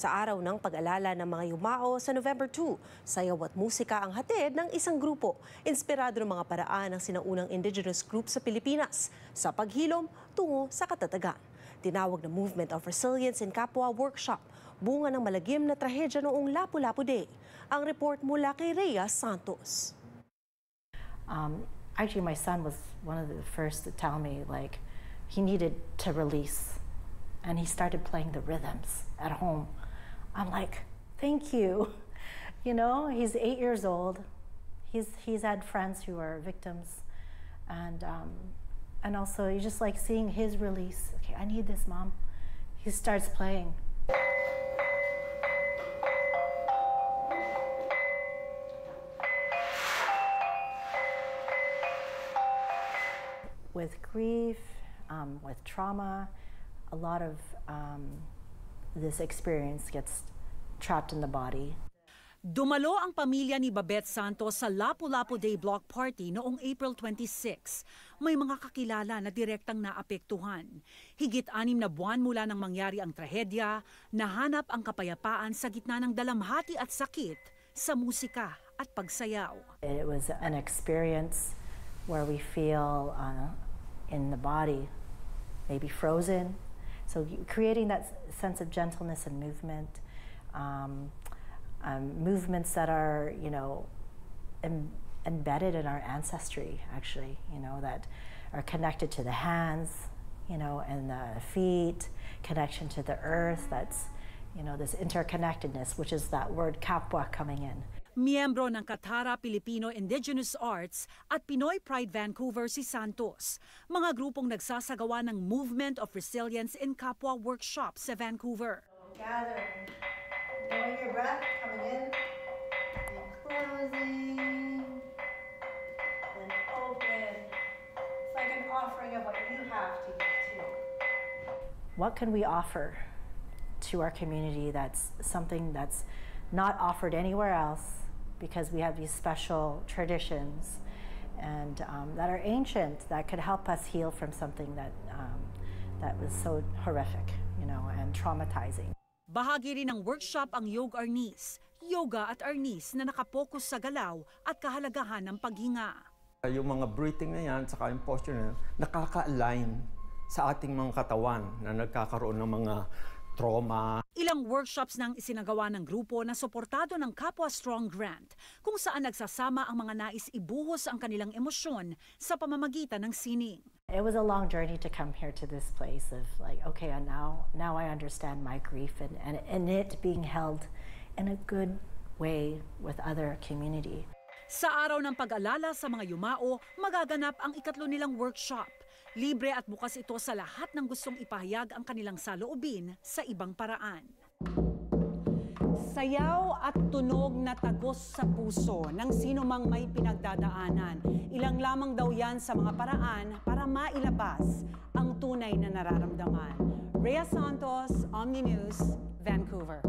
Sa araw ng pag-alala ng mga yumao sa November 2, sayaw at musika ang hatid ng isang grupo. Inspirado ng mga paraan ng sinaunang indigenous group sa Pilipinas sa paghilom tungo sa katatagan. Tinawag na Movement of Resilience in Kapwa Workshop, bunga ng malagim na trahedya noong Lapu-Lapu Day. Ang report mula kay Rhea Santos. Actually, my son was one of the first to tell me, like, he needed to release. And he started playing the rhythms at home. I'm like, thank you. You know, he's 8 years old. He's had friends who are victims. And also, you just like seeing his release. Okay, I need this, Mom. He starts playing. With grief, with trauma, a lot of this experience gets trapped in the body. Dumalo ang pamilya ni Babette Santos sa Lapu-Lapu Day Block Party noong April 26. May mga kakilala na direktang naapektuhan. Higit 6 na buwan mula nang mangyari ang trahedya, nahanap ang kapayapaan sa gitna ng dalamhati at sakit sa musika at pagsayaw. It was an experience where we feel in the body, maybe frozen. So creating that sense of gentleness and movement, movements that are, you know, embedded in our ancestry, actually, you know, that are connected to the hands, you know, and the feet, connection to the earth, that's, you know, this interconnectedness, which is that word kapwa coming in. Miyembro ng Katara Filipino Indigenous Arts at Pinoy Pride Vancouver si Santos. Mga grupong nagsasagawa ng Movement of Resilience in Kapwa Workshop sa Vancouver. Gather, knowing your breath, coming in, and closing, then open. It's like an offering of what you have to give too. What can we offer to our community that's something that's not offered anywhere else, because we have these special traditions and that are ancient, that could help us heal from something that was so horrific, you know, and traumatizing. Bahagi rin ng workshop ang Yoga Arnis, yoga at arnis na nakapokus sa galaw at kahalagahan ng paghinga. Yung mga breathing na yan, saka yung posture na yan, nakaka-align sa ating mga katawan na nagkakaroon ng mga trauma. Ilang workshops nang isinagawa ng grupo na suportado ng Kapwa Strong Grant, kung saan nagsasama ang mga nais ibuhos ang kanilang emosyon sa pamamagitan ng sining. It was a long journey to come here to this place of like, okay, and now I understand my grief and it being held in a good way with other community. Sa araw ng pag-alala sa mga yumao, magaganap ang 3 nilang workshop. Libre at bukas ito sa lahat ng gustong ipahayag ang kanilang saloobin sa ibang paraan. Sayaw at tunog na tagos sa puso ng sino mang may pinagdadaanan. Ilang lamang daw yan sa mga paraan para mailabas ang tunay na nararamdaman. Rhea Santos, Omni News, Vancouver.